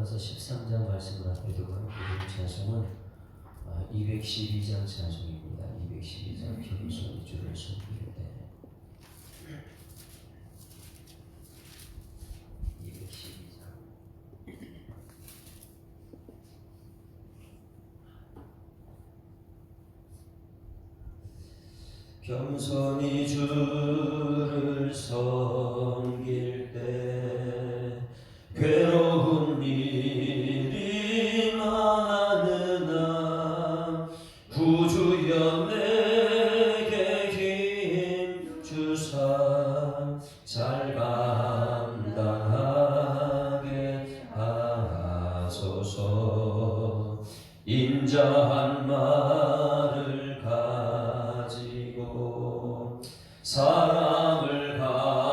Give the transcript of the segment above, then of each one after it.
전도가서 13장 말씀을 앞에 두고 오늘 찬송은 212장 찬송입니다. 212장 겸손히 주를 섬길 때 212장 겸손히 주를 섬길 때 괴로운 일이 많으나 구주여 내게 힘 주사 잘 감당하게 하소서. 인자한 말을 가지고 사랑을 강화시키며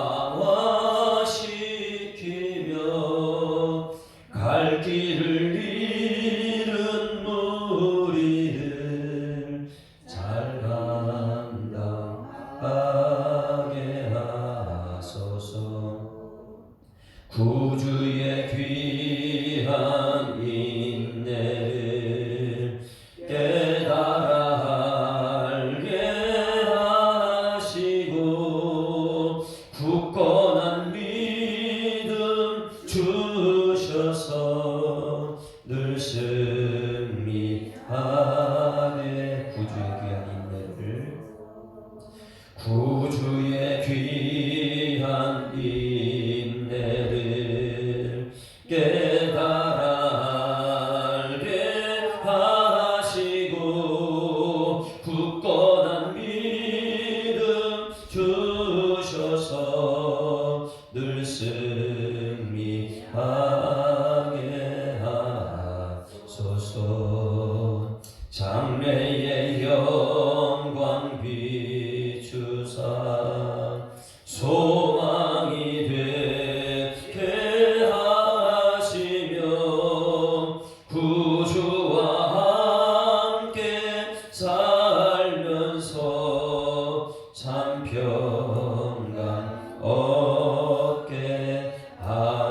갈 길을 잃은 무리를 잘 감당하게 하소서. 구주의 귀한 인내를 깨달아 알게 하시고 굳건한 믿음 주셔서 늘 승리하네. 구주의 귀한 인내를 깨달아 알게 하시고 굳건한 믿음 주셔서 늘 승리하게 하소서. 장래의 영광 비추사 소망이 되게 하시며 구주와 함께 살면서 참 평강 얻게 하소서.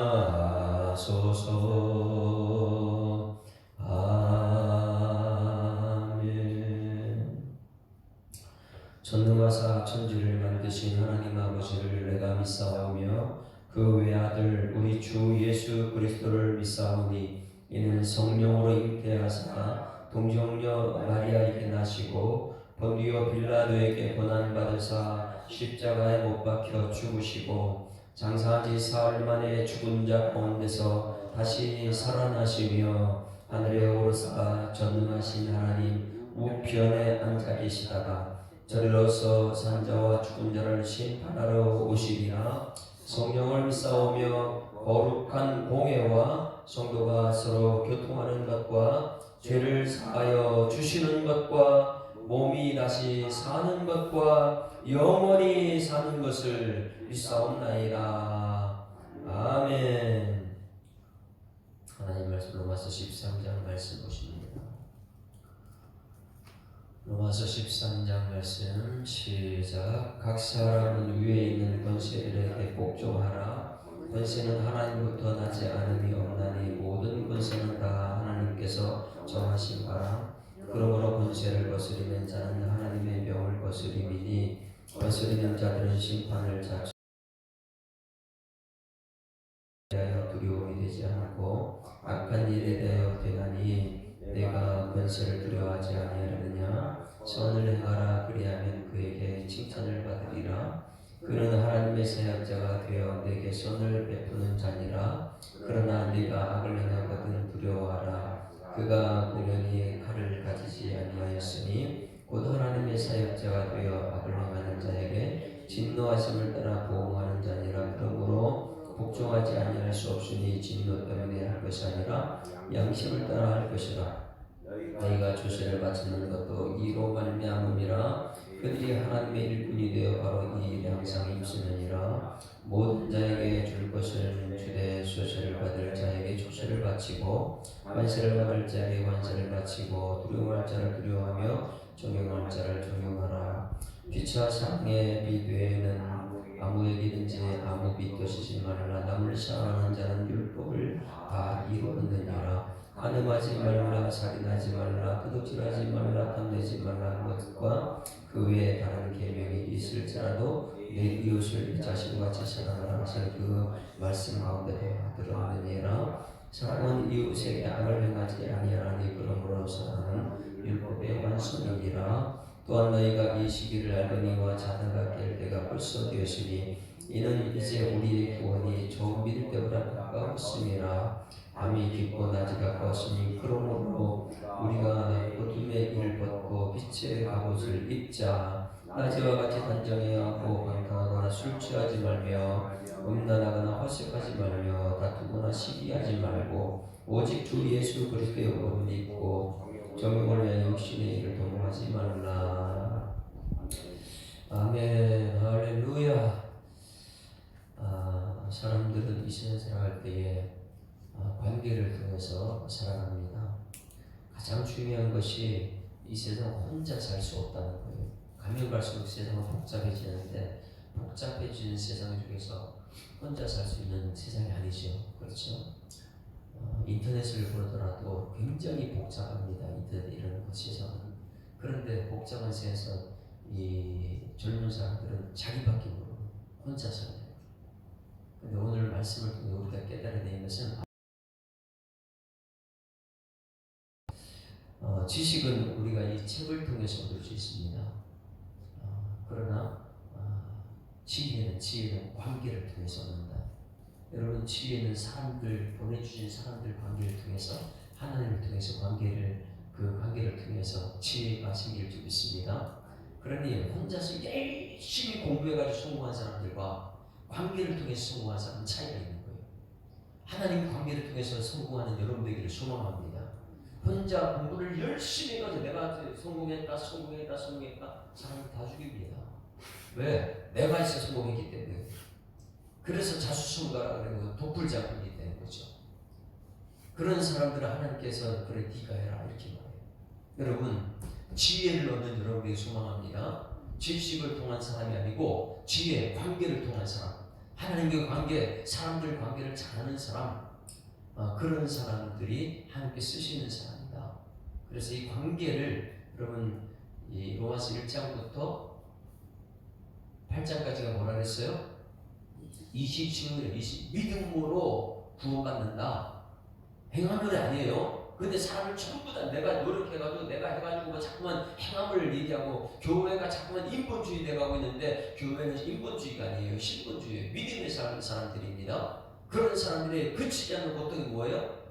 전능하사 천지를 만드신 하나님 아버지를 내가 믿사오며 그 외아들 우리 주 예수 그리스도를 믿사오니 이는 성령으로 잉태하사 동정녀 마리아에게 나시고 본디오 빌라도에게 고난받으사 십자가에 못 박혀 죽으시고 장사한 지 사흘 만에 죽은 자 가운데서 다시 살아나시며 하늘에 오르사 전능하신 하나님 우편에 앉아 계시다가 저리로서 산자와 죽은 자를 심판하러 오시리라. 성령을 믿사오며 거룩한 공회와 성도가 서로 교통하는 것과 죄를 사하여 주시는 것과 몸이 다시 사는 것과 영원히 사는 것을 믿사옵나이다. 아멘. 하나님 말씀 로마서 13장 말씀 보십니다. 로마서 13장 말씀 시작. 각 사람은 위에 있는 권세들에게 복종하라. 권세는 하나님부터 나지 않음이 없나니 모든 권세는 다 하나님께서 정하신 바라. 그러므로 권세를 거스리는 자는 하나님의 명을 거스림이니 거스리는 자들은 심판을 자초하여 두려움이 되지 않고 악한 일에 대하여 되나니 내가 권세를 두려워하지 아니하려느냐. 선을 행하라. 그리하면 그에게 칭찬을 받으리라. 그는 하나님의 사역자가 되어 내게 선을 베푸는 자니라. 그러나 네가 악을 행하거든 두려워하라. 그가 공연히 칼을 가지지 아니하였으니 곧 하나님의 사역자가 되어 악을 행하는 자에게 진노하심을 따라 보응하는 자니라. 그러므로 복종하지 아니할 수 없으니 진노 때문에 할 것이 아니라 양심을 따라 할 것이라. 너희가 조세를 바치는 것도 이로 말미암음이라. 그들이 하나님의 일꾼이 되어 바로 이 일에 항상 힘쓰느니라. 모든 자에게 줄 것은 주되 소세를 받을 자에게 조세를 바치고 관세를 받을 자에게 관세를 바치고 두려워할 자를 두려워하며 존경할 자를 존경하라. 피차 상의 비되는 아무에게든지 아무 빚도 지지 말라. 남을 사랑하는 자는 율법을 다 이루느니라. 간음하지 말라, 살인하지 말라, 도둑질하지 말라, 탐내지 말라 하는 것과 그 외에 다른 계명이 있을지라도 내 이웃을 네 자신같이 사랑하라 하신 그 말씀 가운데 다 들었느니라. 사랑은 이웃에게 악을 행하지 아니하니 그러므로 사랑은 율법의 완성이니라. 또한 너희가 이 시기를 알거니와 자다가 깰 때가 벌써 되었으니 이는 이제 우리의 구원이 처음 믿을 때보다 가까웠음이라. 밤이 깊고 낮이 가까웠으니 그러므로 우리가 어둠의 일을 벗고 빛의 갑옷을 입자. 낮에와 같이 단정해야 하고 방탕하거나 술 취하지 말며 음란하거나 허색하지 말며 다투거나 시기하지 말고 오직 주 예수 그리스도의 옷을 입고 정욕을 위하여 육신의 일을 도모하지 말라. 아멘. 할렐루야. 사람들은 이 세상 살아갈 때에 관계를 통해서 살아갑니다. 가장 중요한 것이 이 세상 혼자 살 수 없다는 거예요. 가면 갈수록 세상은 복잡해지는데 복잡해지는 세상 중에서 혼자 살 수 있는 세상이 아니죠. 그렇죠? 인터넷을 보더라도 굉장히 복잡합니다. 인터넷이라는 것 세상은. 그런데 복잡한 세상에서 이 젊은 사람들은 자기밖에 모르고 혼자 살아요. 근데 오늘 말씀을 통해 우리가 깨달아내는 것은 지식은 우리가 이 책을 통해서 얻을 수 있습니다. 그러나 지혜는 관계를 통해서 얻는다. 여러분, 지혜는 사람들, 보내주신 사람들 관계를 통해서, 하나님을 통해서 그 관계를 통해서 지혜가 생길 줄 믿습니다. 그러니 혼자서 열심히 공부해가지고 성공한 사람들과 관계를 통해서 성공한 사람은 차이가 있는 거예요. 하나님 관계를 통해서 성공하는 여러분들에게 소망합니다. 혼자 공부를 열심히 해가지고 내가 성공했다 사람을 다 죽입니다. 왜? 내가 있어 성공했기 때문에. 그래서 자수성가라 그러고 독불장군이 되는 거죠. 그런 사람들은 하나님께서 그래 네가 해라 이렇게 말해요. 여러분, 지혜를 얻는 여러분에게 소망합니다. 지식을 통한 사람이 아니고 지혜, 관계를 통한 사람, 하나님과 관계, 사람들 관계를 잘하는 사람, 그런 사람들이 하나님께 쓰시는 사람이다. 그래서 이 관계를 여러분 이 로마서 1장부터 8장까지가 뭐라 그랬어요? 20 믿음으로 구원받는다. 행함은 아니에요. 근데 사람을 전부 다 내가 노력해가지고 내가 해가지고 뭐 자꾸만 행함을 얘기하고 교회가 자꾸만 인본주의 돼가고 있는데 교회는 인본주의가 아니에요. 신본주의예요. 믿음에 사는 사람들입니다. 그런 사람들이 그치지 않는 고통이 뭐예요?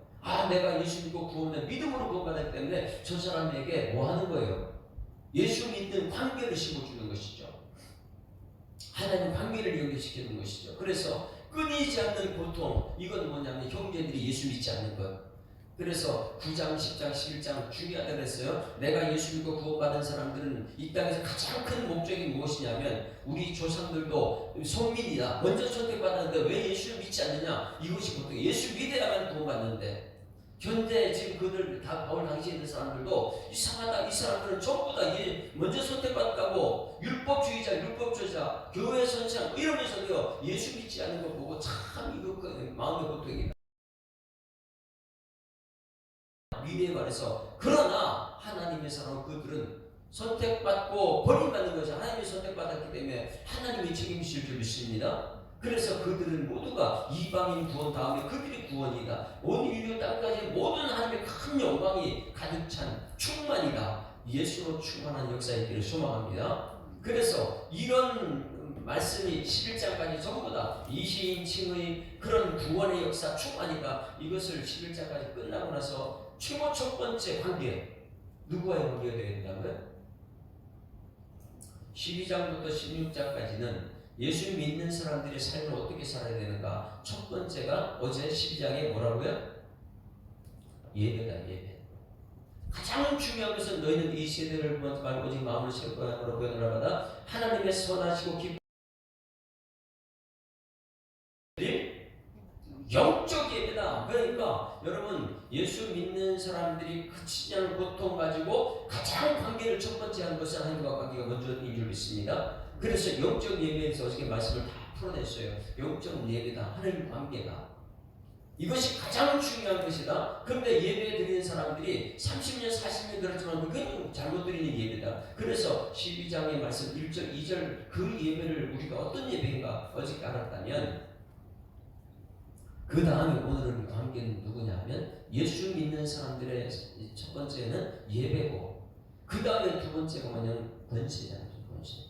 내가 예수 믿고 구원을 믿음으로 구원받았기 때문에 저 사람에게 뭐 하는 거예요? 예수 믿는 관계를 심어주는 것이죠. 하나님 관계를 연결시키는 것이죠. 그래서 끊이지 않는 고통, 이건 뭐냐면 형제들이 예수 믿지 않는 것. 그래서 9장, 10장, 11장 중요하다고 했어요. 내가 예수 믿고 구원받은 사람들은 이 땅에서 가장 큰 목적이 무엇이냐면 우리 조상들도 성민이다. 먼저 선택받았는데 왜 예수를 믿지 않느냐? 이것이 보통 예수 믿어야만 구원받는데 현재 지금 그들 다 바울 당시에 있는 사람들도 이상하다. 이 사람들은 전부 다 먼저 선택받았다고 율법주의자, 교회 선창 이러면서도요 예수 믿지 않는 거 보고 참 이거 마음의 고통이다. 미래에 말해서 그러나 하나님의 사람 그들은 선택받고 버림받는 것이 하나님이 선택받았기 때문에 하나님이 책임질 줄 믿습니다. 그래서 그들은 모두가 이방인 구원 다음에 그들이 구원이다. 온 인류 땅까지 모든 하나님의 큰 영광이 가득 찬 충만이다. 예수로 충만한 역사이기를 소망합니다. 그래서 이런 말씀이 11장까지 전부 다 이시인칭의 그런 구원의 역사 충만이니까 이것을 11장까지 끝나고 나서 최고 첫 번째 관계 누구와의 관계가 되어야 된다고요? 12장부터 16장까지는 예수 믿는 사람들의 삶을 어떻게 살아야 되는가. 첫 번째가 어제 12장에 뭐라고요? 예배다. 예배. 가장 중요한 것은 너희는 이 세대를 보지 말고 오직 마음을 세우고 보여달라마다 하나님의 선하시고 기쁜 영적 예배다. 그러니까 여러분 예수 믿는 사람들이 그치지 않은 고통 가지고 가장 관계를 첫 번째 한 것은 하나님과 관계가 먼저인 줄 믿습니다. 그래서 영적 예배에서 어저께 말씀을 다 풀어냈어요. 영적 예배다. 하나님 관계다. 이것이 가장 중요한 것이다. 그런데 예배 드리는 사람들이 30년 40년 들었지만 그건 잘못 드리는 예배다. 그래서 12장의 말씀 1절 2절 그 예배를 우리가 어떤 예배인가 어저께 알았다면 그 다음에 오늘은 관계는 누구냐면 예수 믿는 사람들의 첫 번째는 예배고 그 다음에 두 번째가 뭐냐면 권세잖아요. 권세.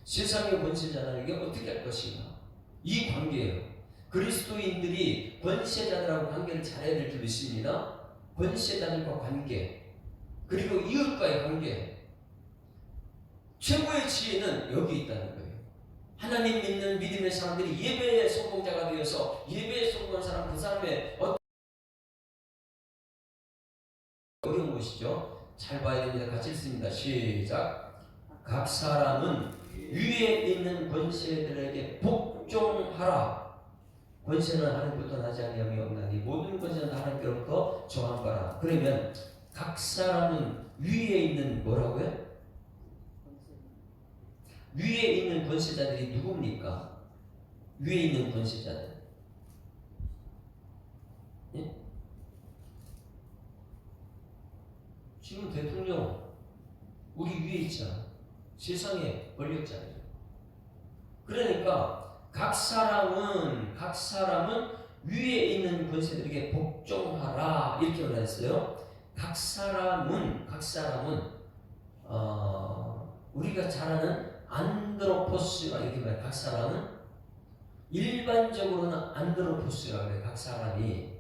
세상의 권세자는 이게 어떻게 할 것인가? 이 관계예요. 그리스도인들이 권세자들하고 관계를 잘해야 될 줄 믿습니다. 권세자들과 관계 그리고 이웃과의 관계 최고의 지혜는 여기 있다는 거예요. 하나님 믿는 믿음의 사람들이 예배의 성공자가 되어서 예배에 성공한 사람 그 사람의 어려운 것이죠. 잘 봐야 됩니다. 같이 읽습니다. 시작. 각 사람은 위에 있는 권세들에게 복종하라. 권세는 하나님부터 나지 아니함이 없나니 모든 권세는 하나님께로부터 정한 바라. 그러면 각 사람은 위에 있는 뭐라고요? 위에 있는 권세자들이 누굽니까? 위에 있는 권세자들. 예? 지금 대통령 우리 위에 있잖아. 세상의 권력자들. 그러니까 각 사람은 위에 있는 권세들에게 복종하라 이렇게 말했어요. 각 사람은 우리가 잘 아는 안드로포스가 이렇게 말해요. 각 사람은 일반적으로는 안드로포스라고 해요. 각 사람이.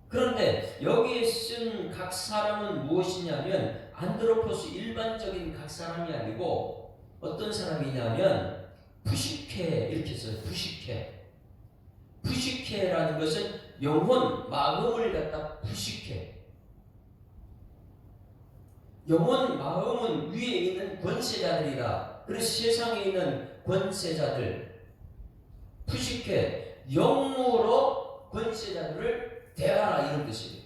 그런데 여기에 쓴 각 사람은 무엇이냐면 안드로포스 일반적인 각 사람이 아니고 어떤 사람이냐면 푸시케 이렇게 써요. 푸시케라는 것은 영혼, 마음을 갖다 푸시케. 영혼, 마음은 위에 있는 권세자들이다. 그래서 세상에 있는 권세자들, 푸시케, 영으로 권세자들을 대하라 이런 뜻이에요.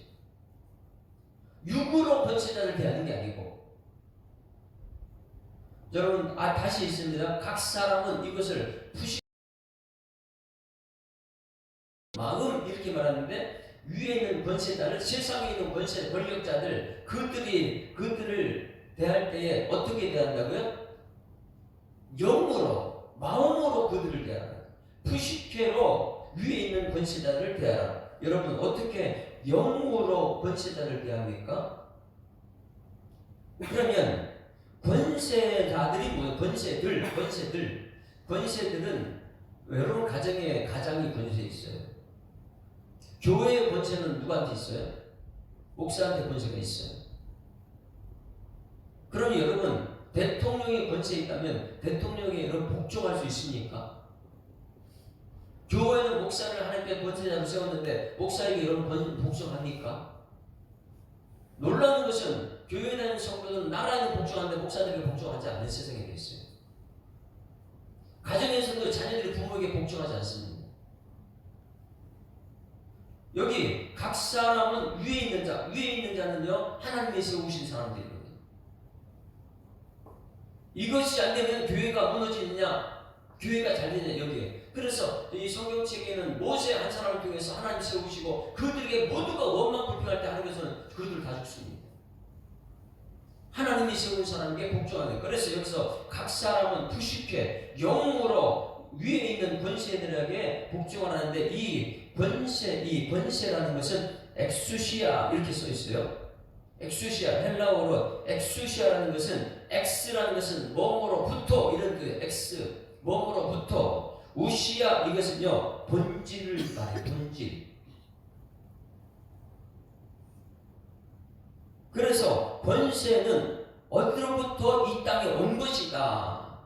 육으로 권세자를 대하는 게 아니고. 여러분, 다시 있습니다. 각 사람은 이것을 푸시케, 마음 이렇게 말하는데 위에 있는 권세자를 세상에 있는 권세 권력자들 그들을 대할 때에 어떻게 대한다고요? 영으로 마음으로 그들을 대하라. 푸시케로 위에 있는 권세자들을 대하라. 여러분 어떻게 영으로 권세자를 대합니까? 그러면 권세자들이 뭐예요? 권세들은 여러분 가장이 권세 있어요. 교회의 권세는 누구한테 있어요? 목사한테 권세가 있어요. 그럼 여러분 대통령의 권세에 있다면 대통령에 여러분 복종할 수 있습니까? 교회는 목사를 하나님께 권세자로 세웠는데 목사에게 여러분 복종합니까? 놀라운 것은 교회에 다니는 성도들은 나라에는 복종하는데 목사들에게 복종하지 않는 세상이 됐어요. 가정에서도 자녀들이 부모에게 복종하지 않습니다. 여기 각 사람은 위에 있는 자는요 하나님이 세우신 사람들이거든요. 이것이 안 되면 교회가 무너지느냐, 교회가 잘 되느냐 여기에. 그래서 이 성경책에는 모세 한 사람을 통해서 하나님 세우시고 그들에게 모두가 원망 불평할 때 하나님께서는 그들 다 죽습니다. 하나님이 세운 사람에게 복종하는. 그래서 여기서 각 사람은 푸시케 영으로 위에 있는 권세들에게 복종을 하는데 이 권세라는 것은 엑수시아 이렇게 써 있어요. 엑수시아 헬라어로 엑수시아라는 것은 X라는 것은 뭐뭐로부터 이런 그 X 뭐뭐로부터 우시아 이것은요 본질을 말해. 본질. 그래서 권세는 어디로부터 이 땅에 온 것이다.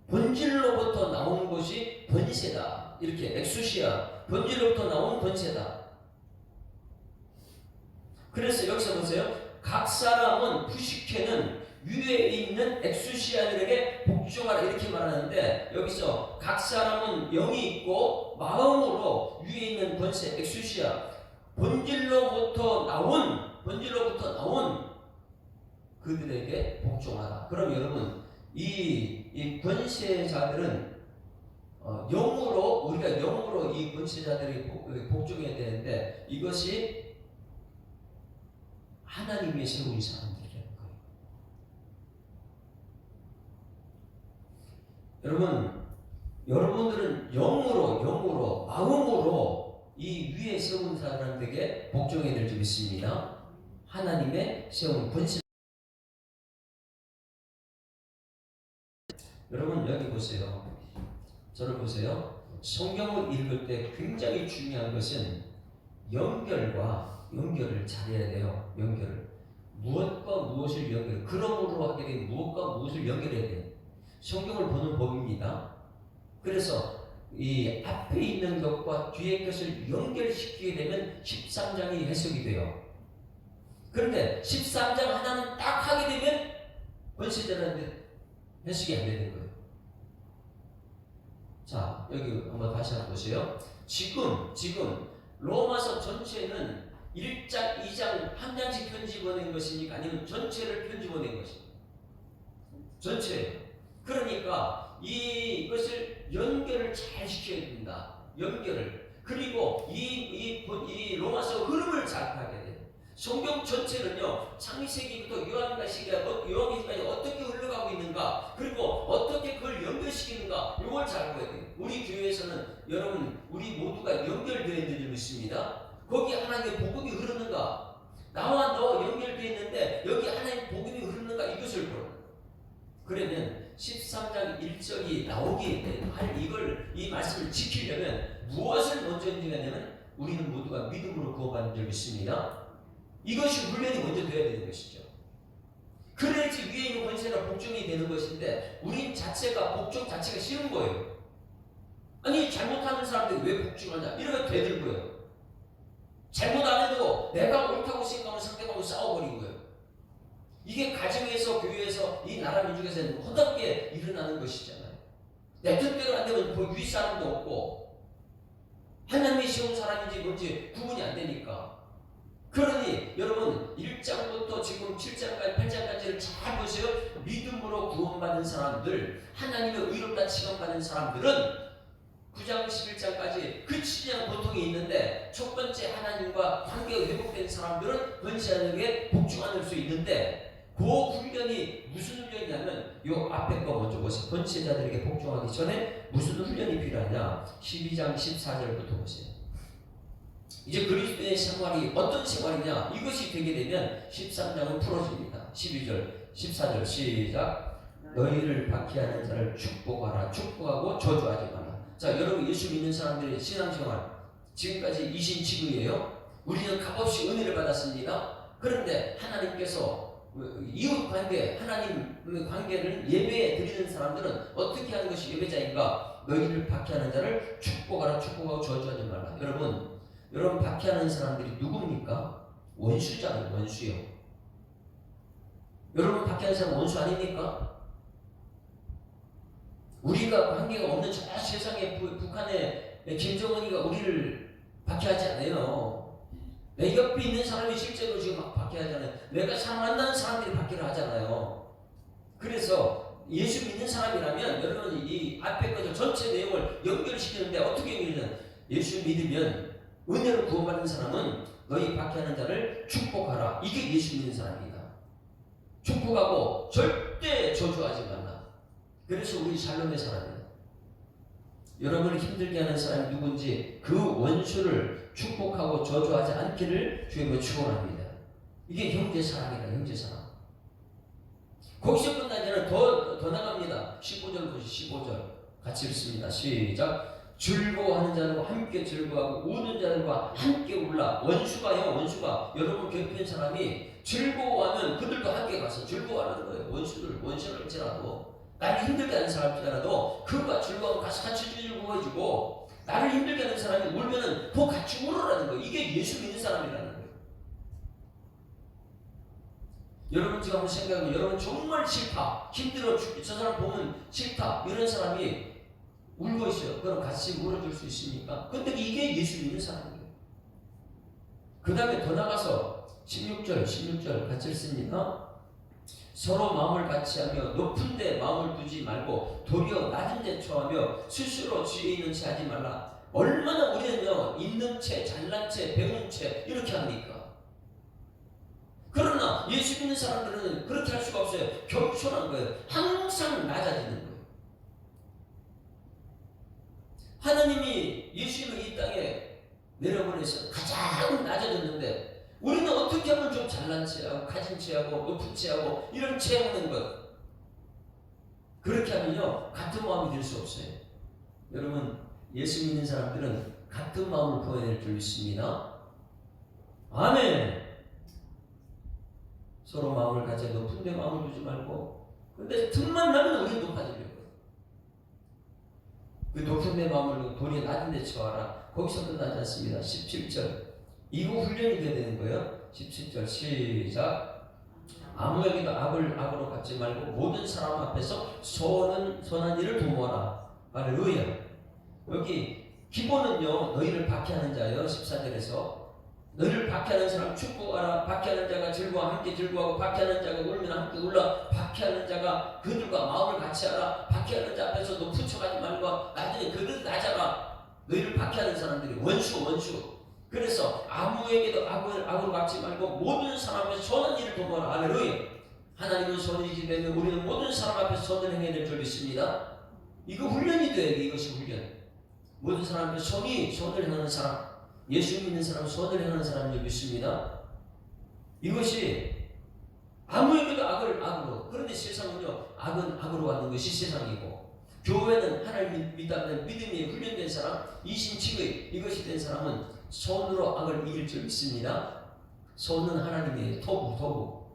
본질로부터 나온 것이 권세다. 이렇게 엑수시아 본질로부터 나온 권세다. 그래서 여기서 보세요. 각 사람은 부식회는 위에 있는 엑수시아들에게 복종하라 이렇게 말하는데, 여기서 각 사람은 영이 있고 마음으로 위에 있는 권세 엑수시아 본질로부터 나온 그들에게 복종하라. 그럼 여러분 이 권세자들은 영으로, 우리가 영으로 이 권세자들에게 복종해야 되는데, 이것이 하나님이 세운 사람들이라는 거예요. 여러분들은 영으로 마음으로 이 위에 세운 사람들에게 복종해야 될 줄 믿습니다. 하나님의 세운 권세. 여러분 여기 보세요. 저를 보세요. 성경을 읽을 때 굉장히 중요한 것은 연결을 잘해야 돼요. 무엇과 무엇을 그러므로 하게 된 무엇과 무엇을 연결해야 돼요. 성경을 보는 법입니다. 그래서 이 앞에 있는 것과 뒤에 것을 연결시키게 되면 13장이 해석이 돼요. 그런데 13장 하나는 딱 하게 되면 권세자라는 해석이 안 되는 거예요. 자, 여기 한번 다시 한번 보세요. 지금 로마서 전체는 1장, 2장 한 장씩 편집어낸 것입니까? 아니면 전체를 편집어낸 것입니까? 전체예요. 그러니까 이것을 연결을 잘 시켜야 된다. 그리고 이 로마서 흐름을 잘 파악해야 돼요. 성경 전체는요, 창세기부터 요한까지 어떻게 흘러가고 있는가, 그리고 어떻게 그걸 연결시키는가, 이걸 잘 봐야 돼요. 우리 교회에서는 여러분, 우리 모두가 연결되어 있는 줄 믿습니다. 거기 하나님의 복음이 흐르는가, 나와 너 연결되어 있는데 여기 하나님의 복음이 흐르는가, 이것을 보라. 그러면 13장 1절이 나오기에 이 말씀을 지키려면 무엇을 먼저 인정하냐면, 우리는 모두가 믿음으로 구원받는 줄 믿습니다. 이것이 훈련이 먼저 되어야 되는 것이죠. 그래야지 위에 있는 권세가 복종이 되는 것인데, 우린 복종 자체가 싫은 거예요. 아니, 잘못하는 사람들이 왜 복종하냐, 이러면 되들고요. 잘못 안 해도 내가 옳다고 생각하면 상대방하고 싸워버린 거예요. 이게 가정에서, 교회에서, 이 나라 민족에서는 허답게 일어나는 것이잖아요. 내 뜻대로 안 되면 윗사람도 없고, 하나님이 세운 사람인지 뭔지 구분이 안 되니까. 그러니 여러분 1장부터 지금 7장까지 8장까지를 잘 보세요. 믿음으로 구원받은 사람들, 하나님의 의롭다 칭함받은 사람들은 9장 11장까지 그 7장 고통이 있는데, 첫 번째 하나님과 관계가 회복된 사람들은 권세자에게 복종할 수 있는데, 그 훈련이 무슨 훈련이냐면 요 앞에 거 먼저 보세요. 권세자들에게 복종하기 전에 무슨 훈련이 필요하냐, 12장 14절부터 보세요. 이제 그리스도의 생활이 어떤 생활이냐, 이것이 되게 되면 13장은 풀어집니다. 12절 14절 시작. 너희를 박해하는 자를 축복하라. 축복하고 저주하지 마라. 자, 여러분 예수 믿는 사람들의 신앙생활 지금까지 이신치구예요. 우리는 값없이 은혜를 받았습니다. 그런데 하나님께서 이웃 관계, 하나님의 관계를 예배에 드리는 사람들은 어떻게 하는 것이 예배자인가? 너희를 박해하는 자를 축복하라. 축복하고 저주하지 말라. 여러분 박해하는 사람들이 누굽니까? 원수잖아요. 원수요. 여러분 박해하는 사람 원수 아닙니까? 우리가 관계가 없는 저 세상에 북한의 김정은이가 우리를 박해하지 않아요. 내 옆에 있는 사람이 실제로 지금 막 박해하잖아요. 내가 만나는 사람들이 박해를 하잖아요. 그래서 예수 믿는 사람이라면 여러분 이 앞에 것을 전체 내용을 연결시키는데 어떻게 연결하냐? 예수 믿으면 은혜로 구원받는 사람은 너희 박해하는 자를 축복하라. 이게 예수 믿는 사람입니다. 축복하고 절대 저주하지 말라. 그래서 우리 샬롬의 사람이에요. 여러분을 힘들게 하는 사람이 누군지 그 원수를 축복하고 저주하지 않기를 주님을 축원합니다. 이게 형제 사랑이다. 형제 사랑. 거기서 끝나지 않아. 더 나갑니다. 15절 보시죠. 15절 같이 읽습니다. 시작. 즐거워하는 자들과 함께 즐거워하고 우는 자들과 함께 울라. 원수가 여러분 괴롭힌 사람이 즐거워하면 그들도 함께 가서 즐거워하는 거예요. 원수를 할지라도, 나를 힘들게 하는 사람이라도 그가 즐거워하고 같이 즐거워해주고, 나를 힘들게 하는 사람이 울면은 더 같이 울으라는 거예요. 이게 예수 믿는 사람이라는 거예요. 여러분 지금 한번 생각해보면 여러분 정말 싫다, 힘들어 죽기, 저 사람 보면 싫다, 이런 사람이 울고 있어요. 그럼 같이 울어줄 수 있습니까? 근데 이게 예수 믿는 사람이에요. 그 다음에 더 나가서 16절 같이 읽습니다. 서로 마음을 같이하며 높은 데 마음을 두지 말고 도리어 낮은 데 처하며 스스로 지혜 있는 채 하지 말라. 얼마나 우리는요 있는 채, 잘난 채, 배운 채 이렇게 합니까? 그러나 예수 믿는 사람들은 그렇게 할 수가 없어요. 겸손한 거예요. 항상 낮아지는 거예요. 하나님이 예수님을 이 땅에 내려보내서 가장 낮아졌는데 우리는 어떻게 하면 좀 잘난 체하고 가진 체하고 높은 체하고 이런 체하는 것, 그렇게 하면요 같은 마음이 될 수 없어요. 여러분 예수 믿는 사람들은 같은 마음을 보여낼 줄 믿습니다. 아멘. 서로 마음을 같이 높은 데 마음을 두지 말고, 근데 틈만 나면 우리는 높아지려고. 그 높은 데 마음을 두고 도리에 낮은 데 처하라. 거기서 끝나지 않습니다. 17절. 이거 훈련이 돼야 되는 거예요. 17절 시작. 아무에게도 악으로 갚지 말고 모든 사람 앞에서 선한 일을 도모하라. 할렐루야. 여기 기본은요 너희를 박해하는 자예요. 14절에서 너희를 박해하는 사람 축복하라. 박해하는 자가 즐거워 함께 즐거워하고 박해하는 자가 울면 함께 울라. 박해하는 자가 그들과 마음을 같이 하라. 박해하는 자 앞에서 높은 척하지 말고 나중에 그들 낮아라. 너희를 박해하는 사람들이 원수. 그래서 아무에게도 악으로 갚지 말고 모든 사람 앞에서 선한 일을 도모하라. 할렐루야. 하나님은 선이지 되면 우리는 모든 사람 앞에서 선을 행해야 될 줄 믿습니다. 이거 훈련이 돼야 돼. 이것이 훈련. 모든 사람 앞에서 선을 행하는 사람, 예수 믿는 사람, 선을 행하는 사람을 믿습니다. 이것이 아무에게도 악으로. 그런데 세상은요 악은 악으로 하는 것이 세상이고, 교회는 하나님 믿다는 믿음이 훈련된 사람, 이신칭의 이것이 된 사람은 손으로 악을 이길 줄 믿습니다. 손은 하나님의 도구.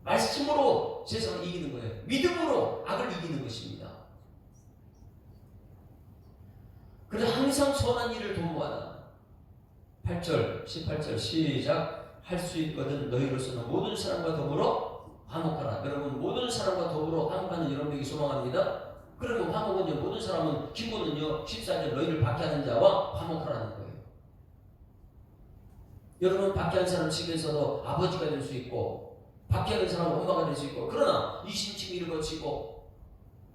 말씀으로 세상을 이기는 거예요. 믿음으로 악을 이기는 것입니다. 그래서 항상 선한 일을 도모하라. 18절 시작. 할 수 있거든 너희로서는 모든 사람과 더불어 화목하라. 여러분 모든 사람과 더불어 화목하는 여러분에게 소망합니다. 그러면 화목은요 모든 사람은 기본은요 14절 너희를 박해하는 자와 화목하라는 거예요. 여러분 박해하는 사람 측에서도 아버지가 될 수 있고 박해하는 사람은 엄마가 될 수 있고, 그러나 이신칭의를 거치고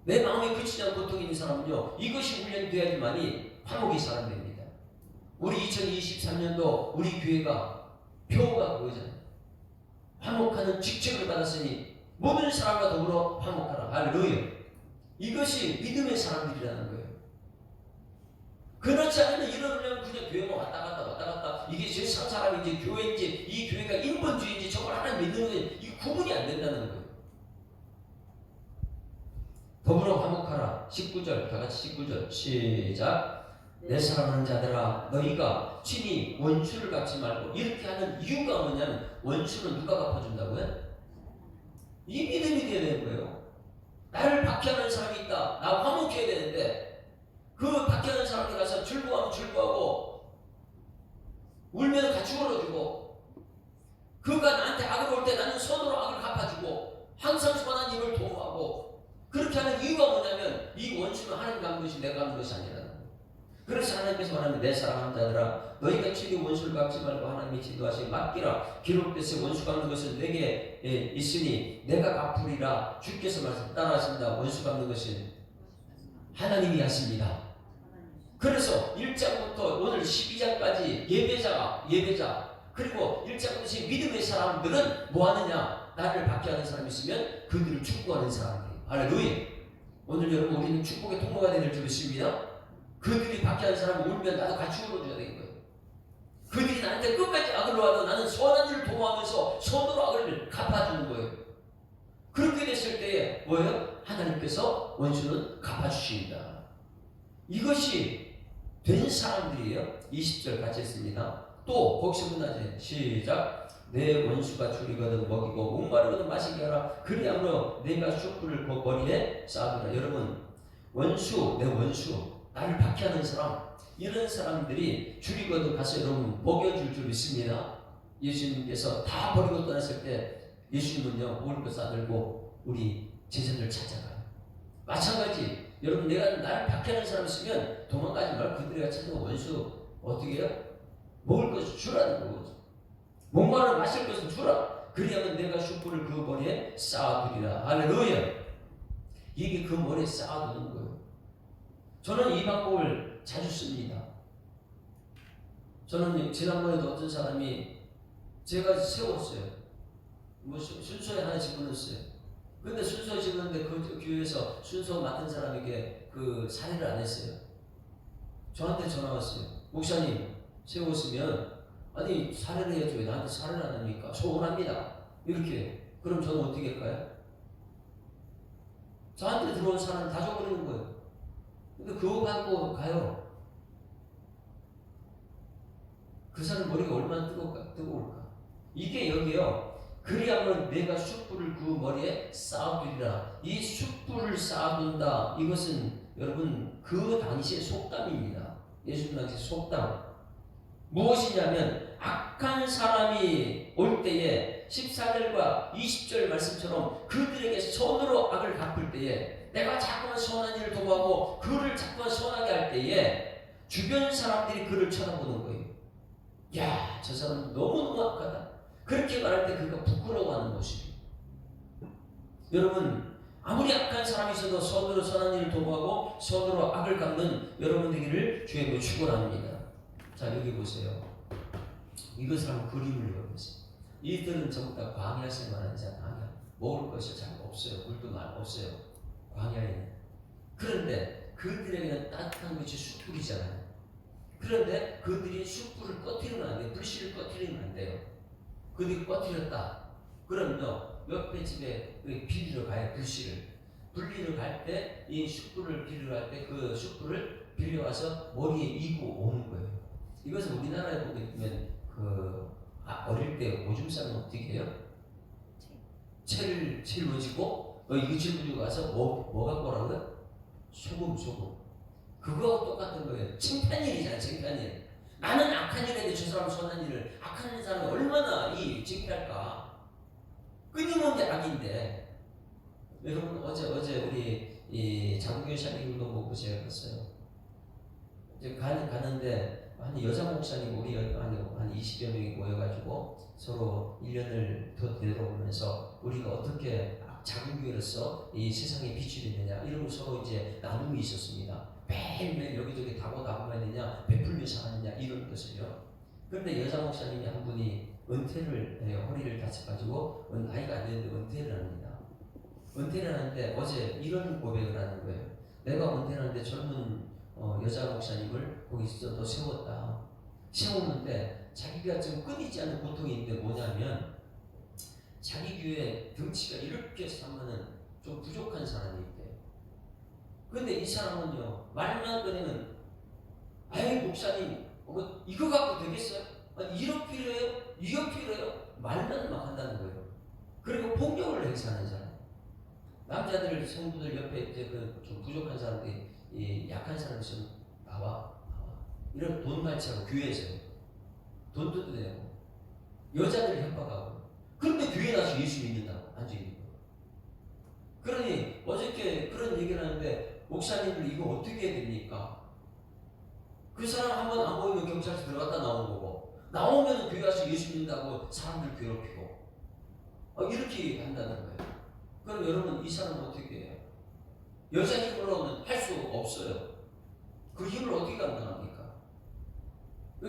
내 마음에 그치지 않고 고통이 있는 사람은요 이것이 훈련되어야지만이 화목이 사람됩니다. 우리 2023년도 우리 교회가 표가 그거잖아요. 화목하는 직책을 받았으니 모든 사람과 더불어 화목하라. 할렐루야. 이것이 믿음의 사람들이라는 거예요. 그렇지 않으면 이러려면 그냥 교회만 왔다 갔다 이게 세상 사람인지 교회인지 이 교회가 인본주의인지 정말 하나님 믿는 거지 이 구분이 안 된다는 거예요. 더불어 화목하라. 19절 다같이 19절 시작. 내 사랑하는 자들아 너희가 친히 원수를 갚지 말고. 이렇게 하는 이유가 뭐냐면 원수는 누가 갚아준다고요? 이 믿음이 돼야 되는 거예요. 나를 박해하는 사람이 있다. 나 화목해야 되는데 그 박해하는 사람이 가서 즐거워하면 즐거워하고 울면 같이 울어주고, 그가 나한테 악을 올 때 나는 선으로 악을 갚아주고 항상 선한 일을 도모하고, 그렇게 하는 이유가 뭐냐면 이 원수는 하나님 갚는 것이 내가 갚는 것이 아니라. 그래서 하나님께서 말하는 내 사랑하는 자들아 너희가 친히 원수를 갚지 말고 하나님이 진도하시니 맡기라. 기록되세 원수 갚는 것은 내게 있으니 내가 갚으리라. 주께서 말씀 따라하십니다. 원수 갚는 것은 하나님이 하십니다. 그래서 1장부터 오늘 12장까지 예배자 그리고 1장부터 믿음의 사람들은 뭐 하느냐? 나를 박해하는 사람이 있으면 그들을 축복하는 사람들이에요. 할렐루야. 오늘 여러분 우리는 축복의 통로가 될 줄 믿습니다. 그들이 박해하는 사람이 울면 나도 같이 울어줘야 되는 거예요. 그들이 나한테 끝까지 악을 와도 나는 선한 일을 도모하면서 선으로 악을 갚아주는 거예요. 그렇게 됐을 때에 뭐예요? 하나님께서 원수는 갚아주십니다. 이것이 된 사람들이에요. 20절 같이 했습니다. 또 거기서 끝나지. 시작. 내 원수가 줄이거든 먹이고 목마르거든 마시게 하라. 그리하므로 내가 숯불을 머리에 쌓아두라. 여러분 원수, 내 원수, 나를 박해하는 사람, 이런 사람들이 줄이거든 가서 여러분 먹여줄 줄 믿습니다. 예수님께서 다 버리고 떠났을 때 예수님은요, 먹을 것 싸들고 우리 제자들 찾아가요. 마찬가지, 여러분, 내가 나를 박해하는 사람 있으면 도망가지 말고 그들에게 찾아가 원수 어떻게 해요? 먹을 것을 주라는 거죠. 목마르면 마실 것을 주라. 그리하면 내가 숯불을 그 머리에 쌓아두리라. 할렐루야. 이게 그 머리에 쌓아두는 거예요. 저는 이 방법을 자주 씁니다. 저는 지난번에도 어떤 사람이 제가 세웠어요. 뭐 순서에 하나 집어넣었어요. 근데 순서 집었는데 그 교회에서 순서 맡은 사람에게 그 사례를 안 했어요. 저한테 전화 왔어요. 목사님, 세웠으면 아니 사례를 해야지 왜 나한테 사례를 안 합니까? 소원합니다. 이렇게. 그럼 저는 어떻게 할까요? 저한테 들어온 사람 다 줘버리는 거예요. 근데 그거 갖고 가요. 그 사람 머리가 얼마나 뜨거울까? 이게 여기요. 그리하면 내가 숯불을 그 머리에 쌓아두리라. 이 숯불을 쌓아둔다. 이것은 여러분 그 당시의 속담입니다. 예수님 당시의 속담. 무엇이냐면 악한 사람이 올 때에 14절과 20절 말씀처럼 그들에게 손으로 악을 갚을 때에 내가 자꾸만 선한 일을 도모하고 그를 자꾸만 선하게 할 때에 주변 사람들이 그를 쳐다보는 거예요. 야, 저 사람 너무너무 악하다. 그렇게 말할 때 그가 부끄러워하는 모습이에요. 여러분, 아무리 악한 사람이 있어도 손으로 선한 일을 도모하고 손으로 악을 갚는 여러분 되기를 주의 축원합니다. 자, 여기 보세요. 이것을 한번 그림을 그려보세요. 이들은 전부 다 광야 생활하는 광야. 먹을 것이 잘 없어요. 물도 많이 없어요. 광야에는. 그런데 그들에게는 따뜻한 것이 숯불이잖아요. 그런데 그들이 숯불을 꺼뜨리면 안 돼요. 불씨를 꺼뜨리면 안 돼요. 그들이 꺼뜨렸다. 그럼요, 옆에 집에 빌리러 가요. 불씨를. 빌리러 갈 때, 이 숯불을 빌리러 갈 때 그 숯불을 빌려와서 머리에 이고 오는 거예요. 이것은 우리나라에 보게 되면 어릴 때 오줌 싸면 어떻게 해요? 채를 얹고 이거 짊어지고 가서 뭐 갖고 오라고요? 소금. 그거하고 똑같은 거예요. 칭찬일이잖아, 칭찬일. 나는 악한 일 했는데 저 사람 선한 일을, 악한 사람이 얼마나 창피할까? 끊임없는 악인데. 여러분, 어제 우리 이 장국현 샤님도 보고 제가 갔어요. 이제 가는데 한 여자 목사님 우리 한 20여 명이 모여가지고 서로 1년을 더 되돌아보면서 우리가 어떻게 작은 교회로서 이 세상에 빛이 되느냐 이런 서로 이제 나눔이 있었습니다. 매일매일 여기저기 다고다고해야 되냐 베풀면서 하느냐 이런 것을요. 그런데 여자 목사님이 한 분이 은퇴를 해요. 허리를 다쳐가지고 나이가 안 되는데 은퇴를 합니다. 은퇴를 하는데 어제 이런 고백을 하는 거예요. 내가 은퇴를 하는데 젊은 여자 목사님을 거기서 또 세웠다. 세웠는데 자기가 지금 끊이지 않는 고통이 있는데 뭐냐면 자기 교회 덩치가 이렇게 삼으면 좀 부족한 사람이 있대요. 그런데 이 사람은요 말만 꺼내면 아이 목사님 이거 갖고 되겠어요? 이거 필요해요? 이거 필요해요? 말만 막 한다는 거예요. 그리고 폭력을 행사하는 사람. 남자들 성도들 옆에 이제 좀 부족한 사람들이 이 약한 사람 있으면 나와 이런 돈 많지 않고 교회에서 돈 뜯어내고 여자들 협박하고 그런데 교회 나서 예수 믿는다고 앉아있는 거예요. 그러니 어저께 그런 얘기를 하는데 목사님들 이거 어떻게 해야 됩니까? 그 사람 한번 안 보이면 경찰서 들어갔다 나오는 거고 나오면 교회 가서 예수 믿는다고 사람들 괴롭히고 이렇게 한다는 거예요. 그럼 여러분 이 사람은 어떻게 해요? 여자 힘으로는 할 수 없어요. 그 힘을 어떻게 감당합니까?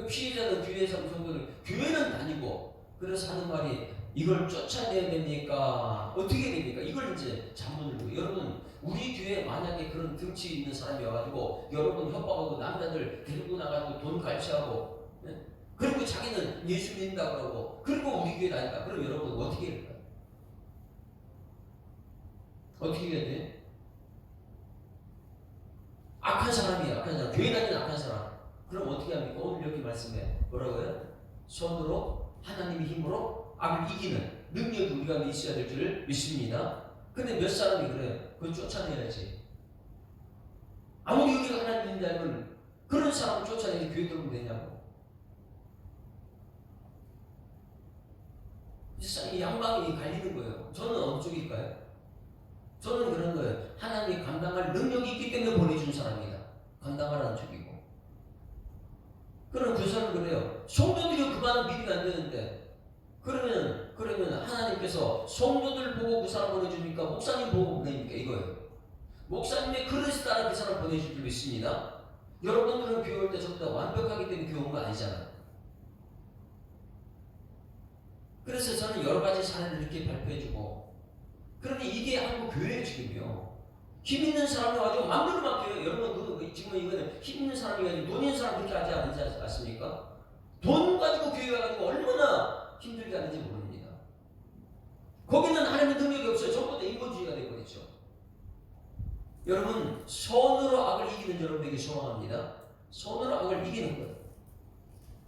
피해자는 교회 성도들 교회는 다니고 그래서 하는 말이 이걸 쫓아내야 됩니까? 어떻게 됩니까? 이걸 이제 자문을 여러분 우리 교회에 만약에 그런 덩치 있는 사람이 와가지고 여러분 협박하고 남자들 데리고 나가지고 돈 갈취하고 그리고 자기는 예수 믿는다고 그러고 그리고 우리 교회 다니까 그럼 여러분 어떻게 해야 될까요? 어떻게 해야 돼? 악한 사람이에요. 악한 사람. 교회 다니는 악한 사람. 그럼 어떻게 합니까? 오늘 여기 말씀에 뭐라고요? 손으로 하나님의 힘으로 악을 이기는 능력이 우리가 있어야 될 줄 믿습니다. 근데 몇 사람이 그래요? 그걸 쫓아내야지. 아무리 여기가 하나님 믿는다면 그런 사람을 쫓아내지 교회 들어오면 되냐고. 이 양방이 갈리는 거예요. 저는 어느 쪽일까요? 저는 그런 거예요. 하나님이 감당할 능력이 있기 때문에 보내준 사람이다. 감당하라는 쪽이고. 그럼 그 사람은 그래요. 성도들이 그만 믿으면 안 되는데, 그러면 하나님께서 성도들 보고 그 사람 보내주니까 목사님 보고 보내니까 이거예요. 목사님의 그릇에 따라 그 사람 보내줄 줄 믿습니다. 여러분들은 교회 올 때 전부 다 완벽하기 때문에 교회 온 거 아니잖아요. 그래서 저는 여러 가지 사례를 이렇게 발표해주고, 그러니 이게 한국 교회의 지금요. 힘 있는 사람이 가지고 마음대로 맡겨요. 여러분, 지금 이거는 힘 있는 사람이 가지고 돈 있는 사람 그렇게 하지 않지 않습니까? 돈 가지고 교회 가지고 얼마나 힘들게 하는지 모릅니다. 거기는 하나님의 능력이 없어요. 전부 다 인본주의가 되어버리죠. 여러분, 손으로 악을 이기는 여러분에게 소망합니다. 손으로 악을 이기는 거예요.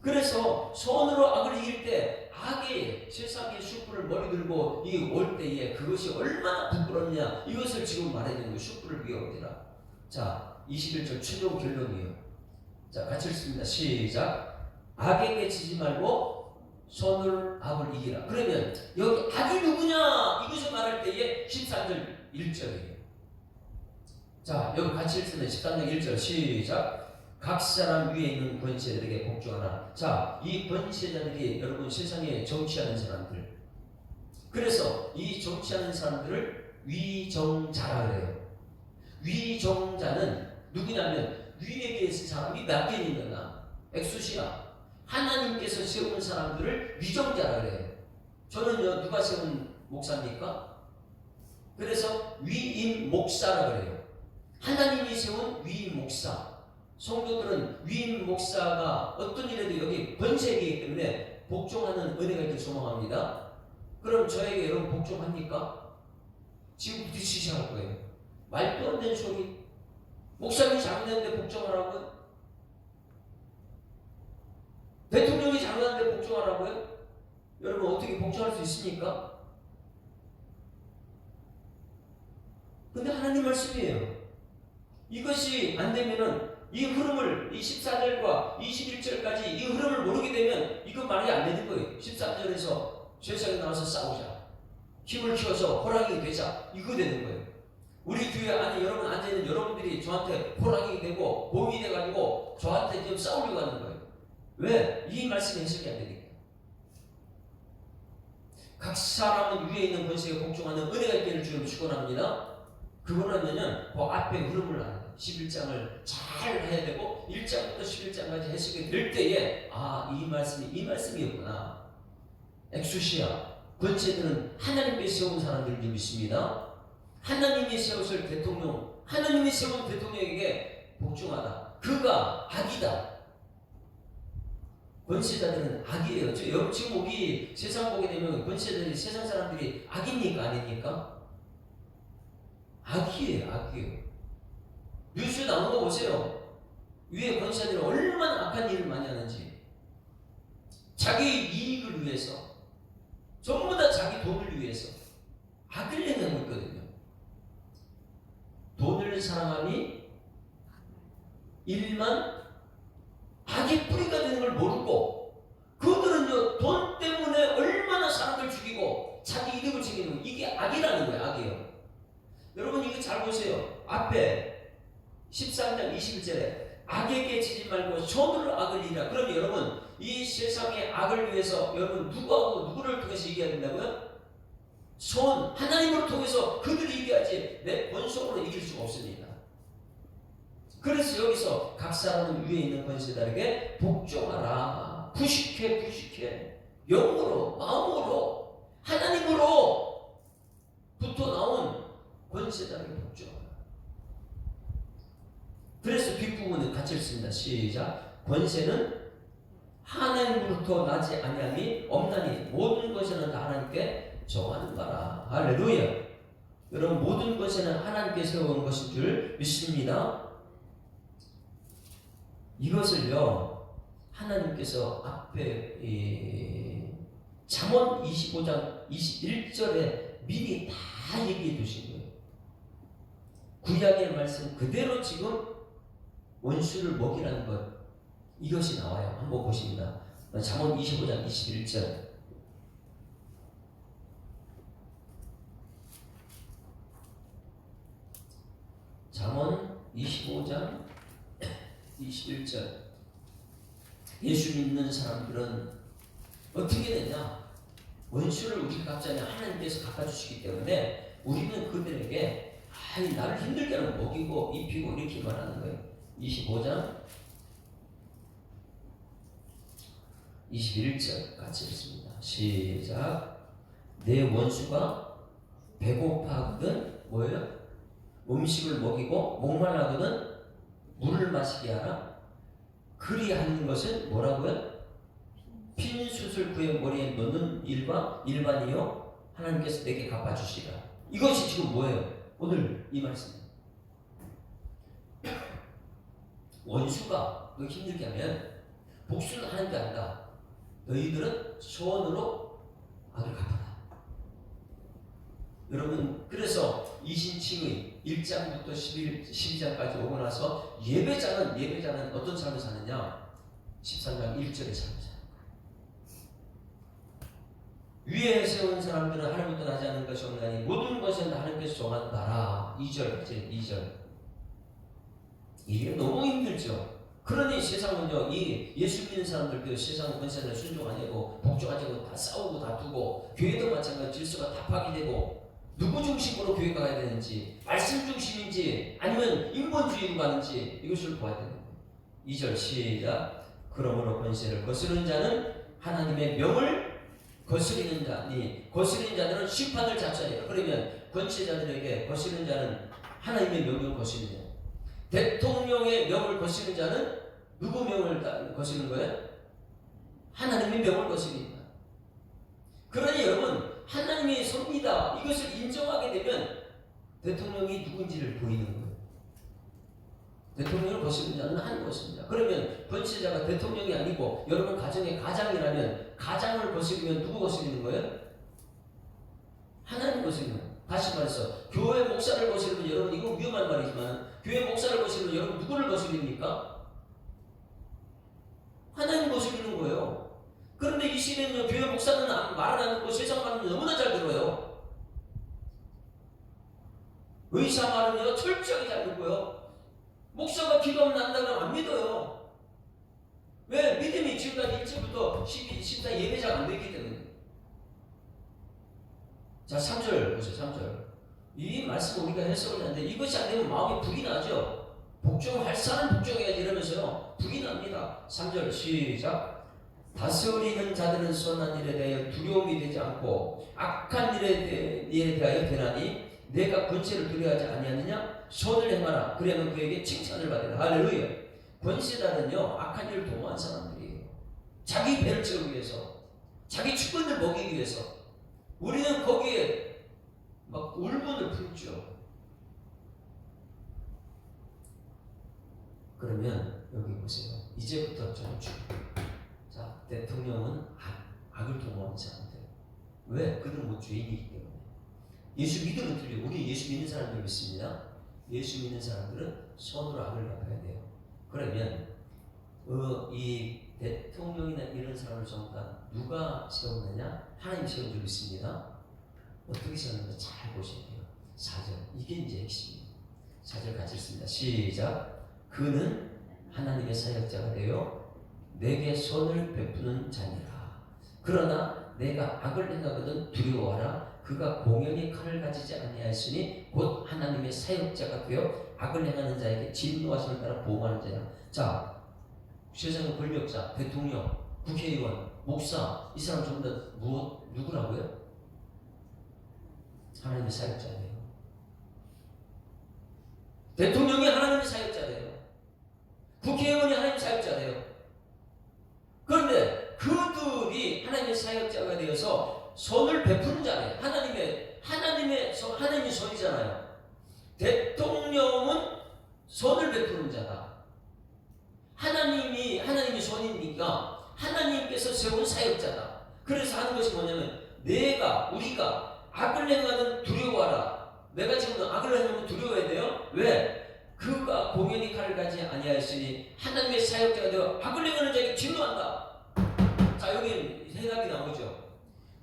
그래서 손으로 악을 이길 때 악의 세상의 숯불을 머리 들고 이게 올 때에 그것이 얼마나 부끄럽냐, 이것을 지금 말해주는 거예요. 숯불을 위에 엎드라. 자, 21절 최종 결론이에요. 자, 같이 읽습니다. 시작. 악에게 지지 말고 손을 악을 이기라. 그러면 여기 악이 누구냐, 이것을 말할 때에 13절 1절이에요. 자, 여기 같이 읽습니다. 13장 1절 시작. 각 사람 위에 있는 권세들에게 복종하라. 자, 이 권세자들이 여러분 세상에 정치하는 사람들. 그래서 이 정치하는 사람들을 위정자라 그래요. 위정자는 누구냐면 위에 계신 사람이 몇 개인가? 엑수시아. 하나님께서 세운 사람들을 위정자라 그래요. 저는요, 누가 세운 목사입니까? 그래서 위임 목사라 그래요. 하나님이 세운 위임 목사. 성도들은 위임 목사가 어떤 일에도 여기 권세이기 때문에 복종하는 은혜가 있길 소망합니다. 그럼 저에게 여러분 복종합니까? 지금부터 시작할 거예요. 말도 안 되는 소리. 목사님이 잘못했는데 복종하라고요? 대통령이 잘못했는데 복종하라고요? 여러분 어떻게 복종할 수 있습니까? 근데 하나님 말씀이에요. 이것이 안 되면은 이 흐름을, 이 14절과 21절까지 이 흐름을 모르게 되면 이거 말이 안 되는 거예요. 13절에서 세상에 나와서 싸우자, 힘을 키워서 호랑이 되자, 이거 되는 거예요. 우리 교회 안에 여러분 앉아있는 여러분들이 저한테 호랑이 되고 봄이 돼가지고 저한테 지금 싸우려고 하는 거예요. 왜? 이 말씀이 해석이 안 되니까. 각 사람은 위에 있는 권세에 복종하는 은혜가 있기를 주님 축원합니다. 그거라면은 그 앞에 흐름을 알아야 돼. 11장을 잘 해야 되고 1장부터 11장까지 해석이 될 때에 이 말씀이 이 말씀이었구나. 엑수시아. 권세들은 하나님께 세운 사람들을 믿습니다. 하나님이 세우실 대통령, 하나님이 세운 대통령에게 복종하라. 그가 악이다. 권세자들은 악이에요. 지금 여기 세상 보게 되면 권세자들이 세상 사람들이 악입니까? 아닙니까? 악이에요. 악이에요. 뉴스에 나오는 거 보세요. 위에 권세자들이 얼마나 악한 일을 많이 하는지. 자기 이익을 위해서, 전부 다 자기 돈을 위해서 악을 행하고 있거든요. 돈을 사랑함이 일만 악의 뿌리가 되는 걸 모르고, 그들은요 돈 때문에 얼마나 사람을 죽이고 자기 이득을 챙기는, 이게 악이라는 거예요. 악이에요. 여러분 이거 잘 보세요. 앞에 13장 21절에 악에게 지지 말고 손으로 악을 이기라. 그럼 여러분 이 세상의 악을 위해서 여러분 누구를 통해서 이겨야 된다고요? 손, 하나님을 통해서 그들이 이겨야지 내 권속으로 이길 수가 없습니다. 그래서 여기서 각 사람은 위에 있는 권세자에게 복종하라. 부식해. 영으로, 마음으로, 하나님으로 부터 나온 권세자에게 복종하라. 그래서 뒷부분은 같이 읽습니다. 시작. 권세는 하나님으로부터 나지 아니함이 없나니 모든 것에는 다 하나님께 정하는 바라. 할렐루야. 여러분 모든 것에는 하나님께 세워온 것인 줄 믿습니다. 이것을요 하나님께서 앞에 잠언 25장 21절에 미리 다 얘기해 두신 거예요. 구약의 말씀 그대로 지금 원수를 먹이라는 것, 이것이 나와요. 한번 보십니다. 잠언 25장 21절 잠언 25장 21절. 예수 믿는 사람들은 어떻게 되냐? 원수를 우리가 갚자니 하나님께서 갚아주시기 때문에 우리는 그들에게 나를 힘들게 하면 먹이고 입히고 이렇게 말하는 거예요. 25장 21절 같이 읽습니다. 시작. 내 원수가 배고파하거든 뭐예요? 음식을 먹이고 목말라거든 물을 마시게 하라. 그리하는 것은 뭐라고요? 핀 숯을 그의 머리에 넣는 일과 일반이요 하나님께서 내게 갚아주시라. 이것이 지금 뭐예요? 오늘 이 말씀. 원수가 너 힘들게 하면 복수는 하나님께 한다. 너희들은 소원으로 악을 갚아라. 여러분, 그래서 이신칭의 1장부터 12장까지 오고 나서 예배자는 어떤 삶을 사느냐? 13장 1절의 삶을 사는 거예요. 위에 세운 사람들은 하나님부터 나지 않은 것이 없나니 모든 것은 하나님께서 정한다라. 2절. 이게 너무 힘들죠. 그러니 세상은요, 이 예수 믿는 사람들도 세상 권세를 순종하지 않고 복종하지 않고 다 싸우고 다투고, 교회도 마찬가지로 질서가 다 파괴되고, 누구 중심으로 교회가 가야 되는지, 말씀 중심인지 아니면 인본주의로 가는지 이것을 보아야 되는 거예요. 2절 시작. 그러므로 권세를 거스르는 자는 하나님의 명을 거스리는 자니 거스리는 자들은 심판을 잡사리라. 그러면 권세자들에게 거스리는 자는 하나님의 명을 거스리는 자. 대통령의 명을 거스리는 자는 누구 명을 거스리는 거예요? 하나님의 명을 거스린다. 그러니 여러분, 하나님이 섭니다. 이것을 인정하게 되면 대통령이 누군지를 보이는 거예요. 대통령을 거스리는 자는 하나님 것입니다. 그러면 권세자가 대통령이 아니고 여러분 가정의 가장이라면 가장을 거스리면 누구 거스리는 거예요? 하나님 거스리는 거예요. 다시 말해서 교회 목사를 거스리면, 여러분 이거 위험한 말이지만 교회 목사를 거스리면 여러분 누구를 거스립니까? 하나님 거스리는 거예요. 그런데 이 시대는요, 교회 목사는 말을 안 듣고 세상 말은 너무나 잘 들어요. 의사 말은요 철저하게 잘 듣고요. 목사가 기도하면 난다 그러면 안 믿어요. 왜? 믿음이 지금까지 1절부터 12, 14 예배자가 안 됐기 때문에. 자, 3절 보세요. 3절. 이 말씀 우리가 해석을 하는데 이것이 안 되면 마음이 불이 나죠. 복종할 사람 복종해야지 이러면서요 불이 납니다. 3절 시작. 다스리는 자들은 선한 일에 대하여 두려움이 되지 않고 악한 일에 대하여 되나니 내가 권세를 두려워하지 아니하느냐? 선을 행하라. 그러면 그에게 칭찬을 받으라. 할렐루야. 권세자는요 악한 일을 도모한 사람들이에요. 자기 배를 채우기 위해서, 자기 축권을 먹이기 위해서. 우리는 거기에 막 울분을 품죠. 그러면 여기 보세요. 이제부터 좀 자, 대통령은 악을 도모하는 사람들. 왜? 그들은 뭐 죄인이기 때문에. 예수 믿으면 틀려요. 우리 예수 믿는 사람들 믿습니다. 예수 믿는 사람들은 손으로 악을 갚아야 돼요. 그러면 이 대통령이나 이런 사람을 전부 다 누가 세웠느냐? 하나님 세운 줄 믿습니다. 어떻게 세웠는지 잘 보셔야 돼요. 4절. 이게 이제 핵심이에요. 4절 같이 읽습니다. 시작. 그는 하나님의 사역자가 되어 내게 손을 베푸는 자니라. 그러나 내가 악을 행하거든 두려워하라. 그가 공연히 칼을 가지지 아니하였으니 곧 하나님의 사역자가 되어 악을 행하는 자에게 진노하심을 따라 보호하는 자라. 자, 세상의 권력자, 대통령, 국회의원, 목사, 이 사람 전부 다 누구라고요? 하나님의 사역자예요. 대통령이 하나님의 사역자예요. 국회의원이 하나님의 사역자예요. 그런데 그들이 하나님의 사역자가 되어서 손을 베푸는 자예요. 하나님이 손이잖아요. 대통령은 손을 베푸는 자다. 하나님이 손이니까 하나님께서 세운 사역자다. 그래서 하는 것이 뭐냐면 우리가 악을 행하는 두려워하라. 내가 지금 악을 행하면 두려워해야 돼요. 왜? 그가 공연히 칼을 가지 아니하였으니 하나님의 사역자가 되어 악을 행하는 자에게 진노한다. 자, 여기 해답이 나오죠.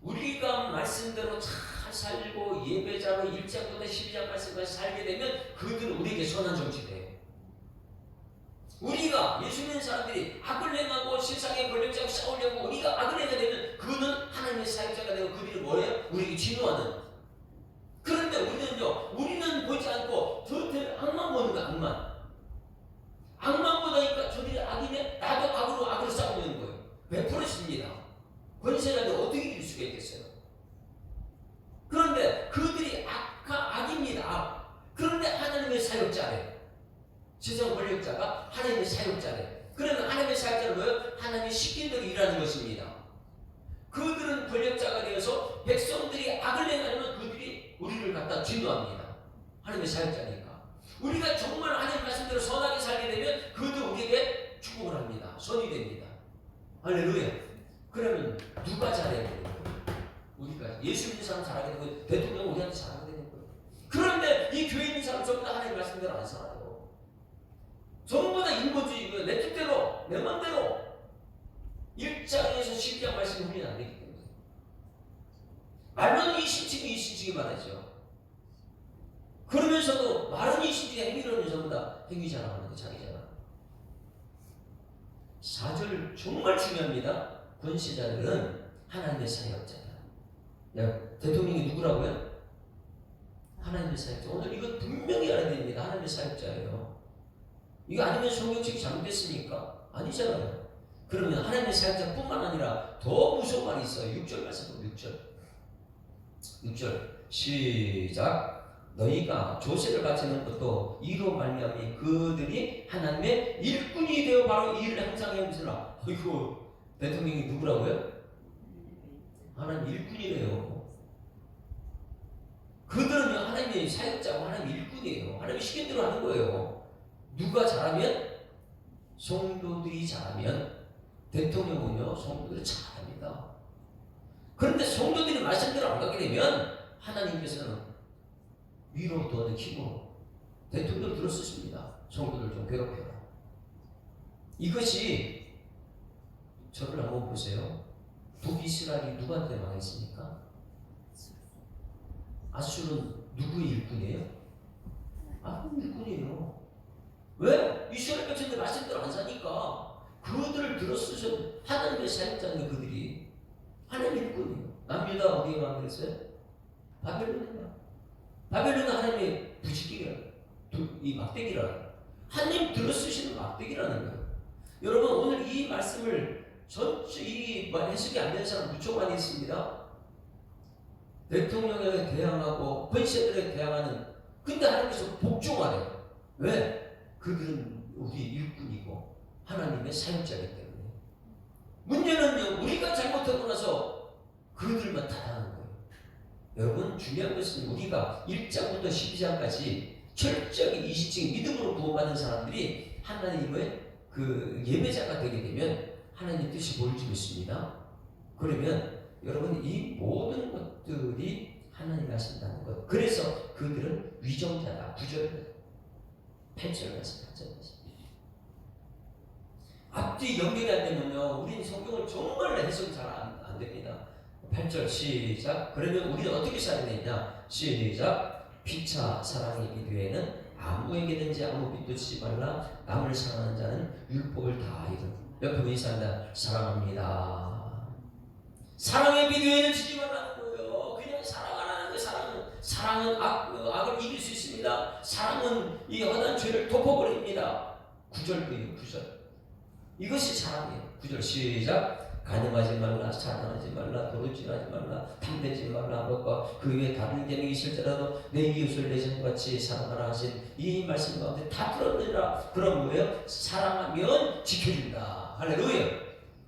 우리가 말씀대로 잘 살고 예배자로 1장부터 12장 말씀까지 살게 되면 그들은 우리에게 선한 정치돼요. 우리가 예수 믿는 사람들이 악을 행하고 세상의 권력자와 싸우려고 우리가 악을 행하게 되면 그는 하나님의 사역자가 되고 그들이 뭐예요? 우리에게 진노하는. 그런데 우리는 보지 않고 저한테 악만 보는 거야. 악만 보다니까 저들이 악이면 나도 악으로 싸우는 거예요. 100%습니다. 권세자들 어떻게 이길 수가 있겠어요? 그런데 그들이 악입니다. 그런데 하나님의 사역자래. 세상 권력자가 하나님의 사역자래. 그러면 하나님의 사역자는 뭐예요? 하나님의 시킨 대로 일하는 것입니다. 그들은 권력자가 되어서 백성들이 악을 행하면 그들이 우리를 갖다 진노합니다. 하나님의 사역자니까. 우리가 정말 하나님 말씀대로 선하게 살게 되면 그들 우리에게 축복을 합니다. 선이 됩니다. 할렐루야. 그러면 누가 잘해야 되는 거예요? 우리가. 예수 믿는 사람 잘하게 되고 대통령 우리한테 잘하게 되는 거예요. 그런데 이 교회 있는 사람 전부 다 하나님 말씀대로 안 살아요. 전부 다 인본주의, 내 뜻대로, 내 맘대로 1장에서 12장 말씀이 훈련이 안 되기 때문에 말로는 이신칭이 말하죠. 그러면서도 말은 이신칭이 행위로는 전부 다 행위 자랑하는 거, 자기 자랑. 4절 정말 중요합니다. 권세자들은 하나님의 사역자다. 대통령이 누구라고요? 하나님의 사역자. 오늘 이거 분명히 알아야 됩니다. 하나님의 사역자예요. 이거 아니면 성경책이 잘못됐습니까? 아니잖아요. 그러면 하나님의 사역자뿐만 아니라 더 무서운 말이 있어요. 6절 말씀 보면 6절 시작. 너희가 조세를 바치는 것도 이로 말미암아 그들이 하나님의 일꾼이 되어 바로 이 일을 항상 행하시라. 이거 대통령이 누구라고요? 하나님 일꾼이래요. 그들은요 하나님의 사역자고 하나님의 일꾼이에요. 하나님의 시킨 대로 하는 거예요. 누가 잘하면? 성도들이 잘하면 대통령은요 성도들이 잘합니다. 그런데 성도들이 말씀대로 안 가게 되면 하나님께서는 위로 도는 힘으로 대통령 들어쓰십니다. 성도들 좀 괴롭혀라. 이것이 저를 한번 보세요. 북이스라엘이 누구한테 망했습니까? 아수르는 누구의 일꾼이에요? 일꾼이에요. 왜? 이스라엘 백성들 말씀대로 안 사니까 그들을 들어쓰신 하나님의 사역자는 그들이 하나님의 일꾼이에요. 남유다 어디에 망했어요? 바벨론이에요. 바벨론은 하나님의 부식이라, 이 막대기라. 하나님 들어쓰시는 막대기라는 거예요. 여러분 오늘 이 말씀을 전체 이 해석이 안 되는 사람 무척 많이 있습니다. 대통령에게 대항하고 권세들에게 대항하는. 근데 하나님께서 복종하래요. 왜? 그들은 우리 일꾼이고 하나님의 사역자이기 때문에. 문제는요 우리가 잘못하고 나서 그들만 탓하는 거예요. 여러분 중요한 것은 우리가 1장부터 12장까지 철저하게 이시층 믿음으로 구원받은 사람들이 하나님의 그 예배자가 되게 되면 하나님 뜻이 보일지 믿습니다. 그러면 여러분 이 모든 것들이 하나님이 하신다는 것. 그래서 그들은 위정자다. 9절 8절 말씀, 8절 말씀. 앞뒤 연결이 안 되면요, 우리는 성경을 정말 해석이 잘 안 됩니다. 8절 시작. 그러면 우리는 어떻게 살아야 되냐? 시작. 피차 사랑의 비교에는 아무에게든지 아무 빚도 지지 말라. 남을 사랑하는 자는 율법을 다 이룬. 옆에 보는 사람들 사랑합니다. 사랑의 비교에는 지지 말라는 거예요. 그냥 사랑하라는 거. 사랑은 악을 이길 수 있습니다. 사랑은 이 허다한 죄를 덮어버립니다. 9절이에요. 9절. 이것이 사랑이에요. 9절 시작. 간음하지 말라, 사랑하지 말라, 도둑질하지 말라, 탐내지 말라, 것과 그 위에 다른 계명이 있을지라도 내 이웃을 내 자신같이 사랑하라 하신 이 말씀 가운데 다 들었느니라. 그럼 뭐예요? 사랑하면 지켜준다. 할렐루야.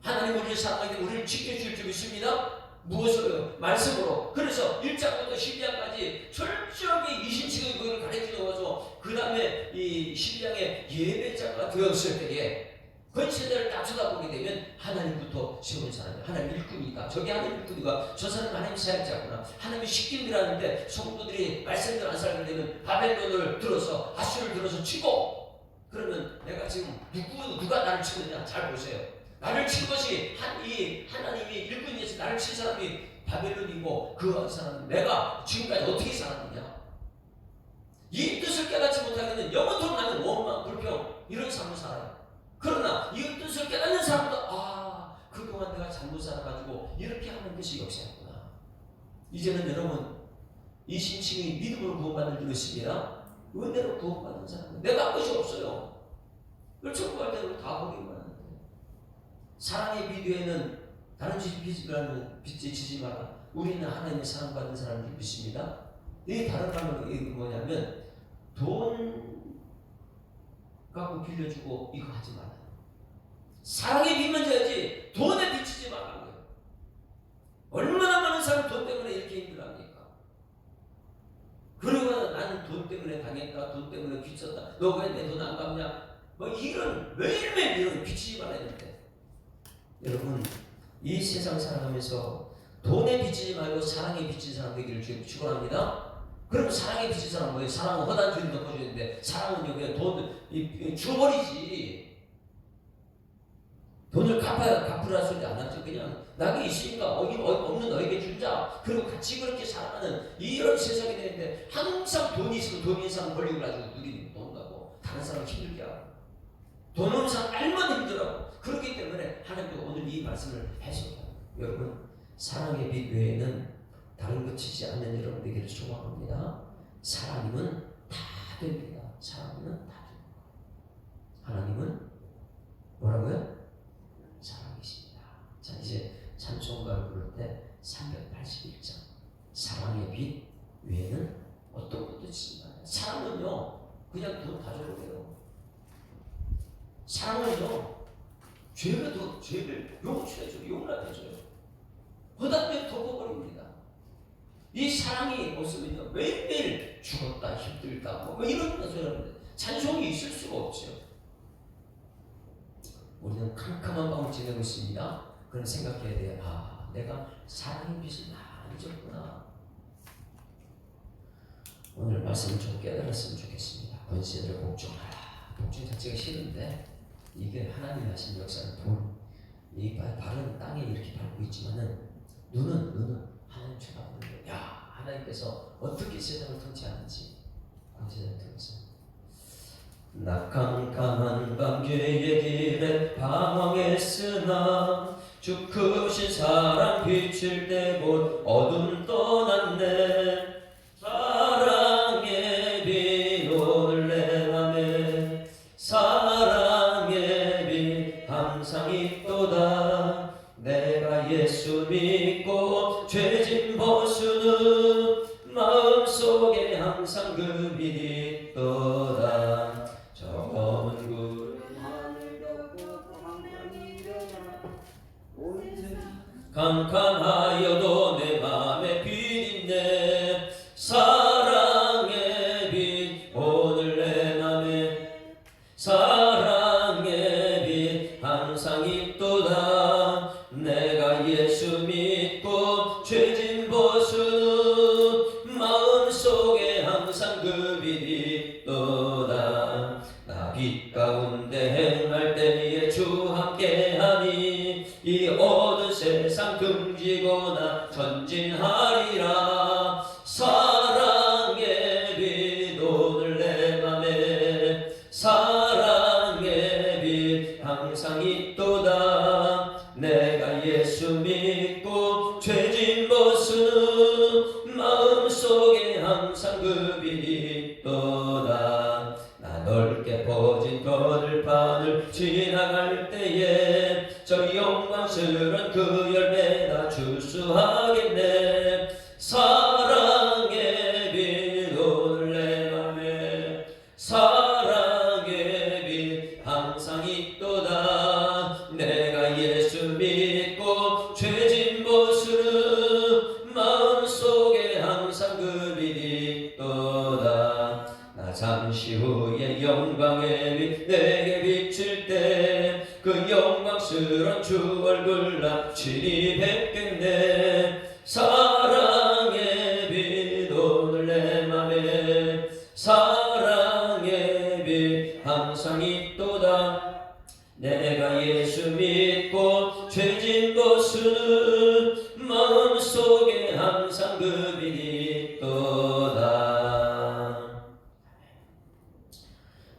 하나님 우리를 사랑하기 때문에 우리를 지켜줄 줄 믿습니다. 무엇으로요? 말씀으로. 그래서 1장부터 12장까지 철저하게 이신칭의 그걸 가르쳐 놓아서 그 다음에 이 12장에 예배자가 되었을 때에 권세자를 딱 쳐다보게 되면 하나님부터 세운 사람이 하나님 일꾼이다. 저게 하나님 일꾼이가 저 사람은 하나님 사역자구나. 하나님이 시킨다는데 성도들이 말씀대로 안 살게 되면 바벨론을 들어서 아수를 들어서 치고. 그러면 내가 지금 누가 나를 치느냐 잘 보세요. 나를 친 것이 이 하나님이 일꾼이어서 나를 친 사람이 바벨론이고 그 사람은 내가 지금까지 어떻게 살았느냐. 이 뜻을 깨닫지 못하면 영원토록 나는 원망, 불평 이런 삶을 살아요. 그러나 이 뜻을 깨닫는 사람도 그동안 내가 잘못 살아가지고 이렇게 하나님께서 역사했구나. 이제는 여러분 이 신칭이 믿음으로 구원받을 줄 있습니다. 은혜로 구원받은 사람은 내가 한 것이 없어요. 그걸 천국 갈 때는 다 보기만 하는데 사랑의 비디오에는 다른 짓 빚지 지지 마라. 우리는 하나님의 사랑받는 사람을 믿습니다. 이 다른 말은 뭐냐면 돈 갖고 빌려주고 이거 하지 마라. 사랑에 빚만 져야지 돈에 빚지지 말라는 거예요. 얼마나 많은 사람 돈 때문에 이렇게 힘들어합니까? 그리고 나는 돈 때문에 당했다, 돈 때문에 빚졌다, 너 왜 내 돈 안 갚냐, 뭐 이런 매일매일 이런 빚지지 말아야 되는데 여러분 이 세상 살아가면서 돈에 빚지지 말고 사랑에 빚진 사람 되기를 축원합니다. 그럼 사랑에 빚진 사람은 뭐예요? 사랑은 허단 주인 덮어주는데 사랑은요 그냥 돈 주버리지. 돈을 갚으라 소리 안 하죠. 그냥 나게 있으니까 없는 너에게 주자. 그리고 같이 그렇게 살아가는 이런 세상이 되는데 항상 돈이 있으면 돈 있는 사람 권력을 가지고 누리는 돈다고 다른 사람 힘들게 하고 돈 없는 사람 얼마나 힘들어하고 그렇기 때문에 하나님도 오늘 이 말씀을 해석해요. 여러분 사랑의 빛 외에는 다른 것 치지 않는 여러분 되기를 소망합니다. 사랑이면 다 됩니다. 사랑이면 다 됩니다. 하나님은 뭐라고요? 사랑이십니다. 자 이제 찬송가를 부를 때 381장 사랑의 빛 외에는 어떤 것도 치지 마요. 사랑은요 그냥 돈 다 줘도 돼요. 사랑은요 죄를 용서해줘요. 용납해줘요. 허다하게 덮어버립니다. 이 사랑이 없으면요 매일매일 죽었다 힘들다 뭐 이런 소리하는데 찬송이 있을 수가 없죠. 우리는 캄캄한 밤을 지내고 있습니다. 그럼 생각해야 돼요. 내가 사랑의 빛을 많이 줬구나. 오늘 말씀을 좀 깨달았으면 좋겠습니다. 권세를 복종하라. 복종 자체가 싫은데 이게 하나님이 하신 역사는 이 발은 땅에 이렇게 밟고 있지만은 눈은 하나님 쳐다보는 거예요. 하나님께서 어떻게 세상을 통치하는지 권세를 통해서. 나 캄캄한 밤 죄의 길에 방황했으나 주 크신 사랑 비칠 때 곧 어둠 떠났네. 사랑의 빛 오늘 내 맘에 사랑의 빛 항상 있도다. 내가 예수 믿고 죄짐 벗으는 마음속에 항상 그 빛이 있도다. 저 검은 구름 캄캄하여도 내 맘에 빛 있네. 사랑의 빛 오늘 내 맘에 사랑의 빛 항상 있도다. 내가 예수 믿고 죄짐 벗은 마음속에 항상 그 빛이 있도다. 나 빛 가운데 행할 때에 주 함께하니 이 어두운 세상 금지거나 전진하리라. 사랑의 빛 오늘 내 맘에 사랑의 빛 항상 있도다. 내가 예수 믿고 죄짐 벗은 마음속에 항상 그 빛이 있도다. 나 넓게 퍼진 거들판을 지나갈 때에 저 영광스런 그 열매 다 출수하겠네. 사랑의 빛 오늘 내 맘에 사랑의 빛 항상 있도다. 내가 예수 믿고 죄짐 벗으는 마음속에 항상 그 빛이 있도다. 나 잠시 후에 영광의 빛 내게 비칠 때 그 영광스런 주 얼굴 나 친히 뵙겠네. 사랑의 빛 오늘 내 맘에 사랑의 빛 항상 있도다. 내가 예수 믿고 죄짐 벗으는 마음속 상급이니또다.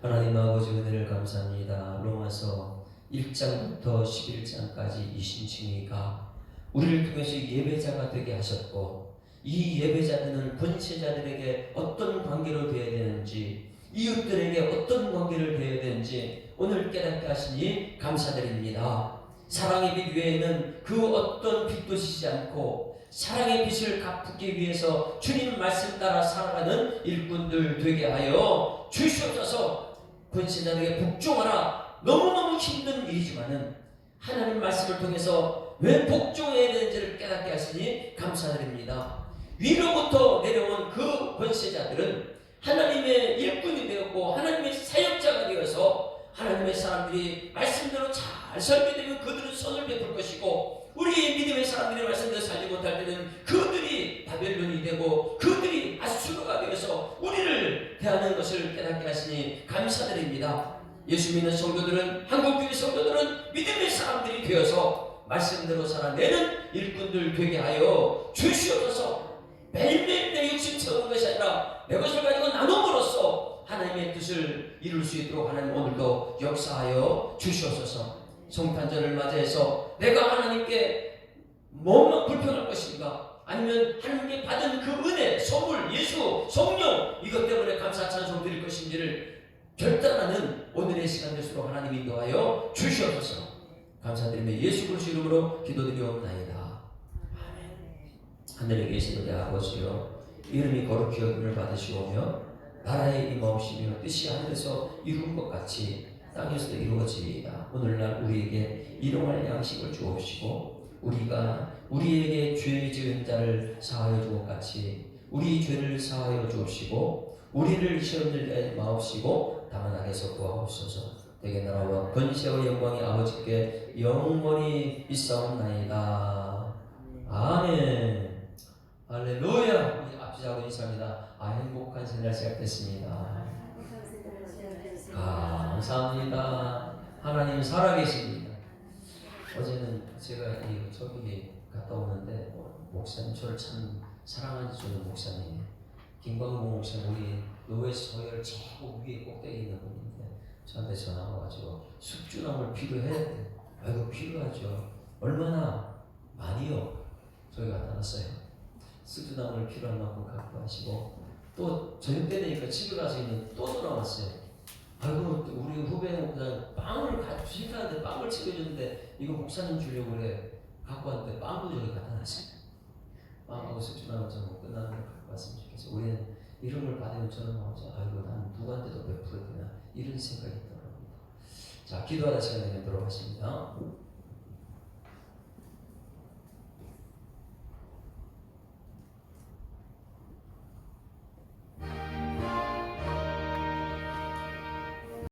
하나님 아버지 은혜를 감사합니다. 로마서 1장부터 11장까지 이 신칭이가 우리를 통해서 예배자가 되게 하셨고, 이 예배자들은 권세자들에게 어떤 관계로 되어야 되는지, 이웃들에게 어떤 관계를 되어야 되는지 오늘 깨닫게 하시니 감사드립니다. 사랑의 빛 외에는 그 어떤 빛도 지지 않고 사랑의 빛을 갚기 위해서 주님 말씀 따라 살아가는 일꾼들 되게 하여 주시옵소서. 권세자들에게 복종하라. 너무너무 힘든 일이지만은 하나님 말씀을 통해서 왜 복종해야 되는지를 깨닫게 하시니 감사드립니다. 위로부터 내려온 그 권세자들은 하나님의 일꾼이 되었고 하나님의 사역자가 되어서 하나님의 사람들이 말씀대로 잘 살게 되면 그들은 선을 베풀 것이고, 우리 믿음의 사람들이 말씀대로 살지 못할 때는 그들이 바벨론이 되고 그들이 아수르가 되어서 우리를 대하는 것을 깨닫게 하시니 감사드립니다. 예수 믿는 성도들은, 한국교회 성도들은 믿음의 사람들이 되어서 말씀대로 살아내는 일꾼들 되게 하여 주시옵소서. 매일매일 내 욕심 채우는 것이 아니라 내 것을 가지고 나눔으로써 하나님의 뜻을 이룰 수 있도록 하나님 오늘도 역사하여 주시옵소서. 성탄절을 맞이해서 내가 하나님께 뭐만 불평할 것인가, 아니면 하나님께 받은 그 은혜, 선물, 예수, 성령 이것 때문에 감사 찬송 드릴 것인지를 결단하는 오늘의 시간 될수록 하나님 인도하여 주시옵소서. 감사드리며 예수 그리스도 이름으로 기도드리옵나이다. 하늘에 계신 우리 아버지여, 이름이 거룩히 여김을 받으시오며 나라의 임하옵시며 뜻이 하늘에서 이룬 것 같이 땅에서도 이루어지이다. 오늘날 우리에게 일용할 양식을 주옵시고, 우리가 우리에게 죄 지은 자를 사하여 준 것 같이 우리 죄를 사하여 주옵시고, 우리를 시험을 내지 마옵시고 다만 악에서 구하옵소서. 되게 나라와 권세와 영광이 아버지께 영원히 있사옵나이다. 아멘. 할렐루야. 우리 앞지자고 인사합니다. 행복한 새날 시작됐습니다. 감사합니다. 하나님 살아계십니다. 어제는 제가 저기 갔다 오는데 목사님 저를 참 사랑하는 저는 목사님 김광봉 목사님, 우리 노회에서 저희를 최고 위에 꼭대기 있는 분인데 저한테 전화가 와가지고 숙주나물 필요해? 아이고 필요하죠. 얼마나 많이요? 저희 갖다 놨어요. 숙주나물 필요한 만큼 갖고 가시고, 또 저녁 때 되니까 집에 가서 또 돌아왔어요. 아이고 우리 후배 목사님 빵을 같이 하는데 빵을 챙겨줬는데 이거 목사님 주려고 그래 갖고 왔는데 빵도 저기 갖다 놨어요. 빵하고 숙주나물 좀 끝나는 걸 갖고 왔으면 좋겠어요. 우리는 이런 걸 받으면 저는 아이고 난 누구한테도 베풀어야 되나 이런 생각이 들어옵니다. 자, 기도하다 시간이 되도록 하십니다.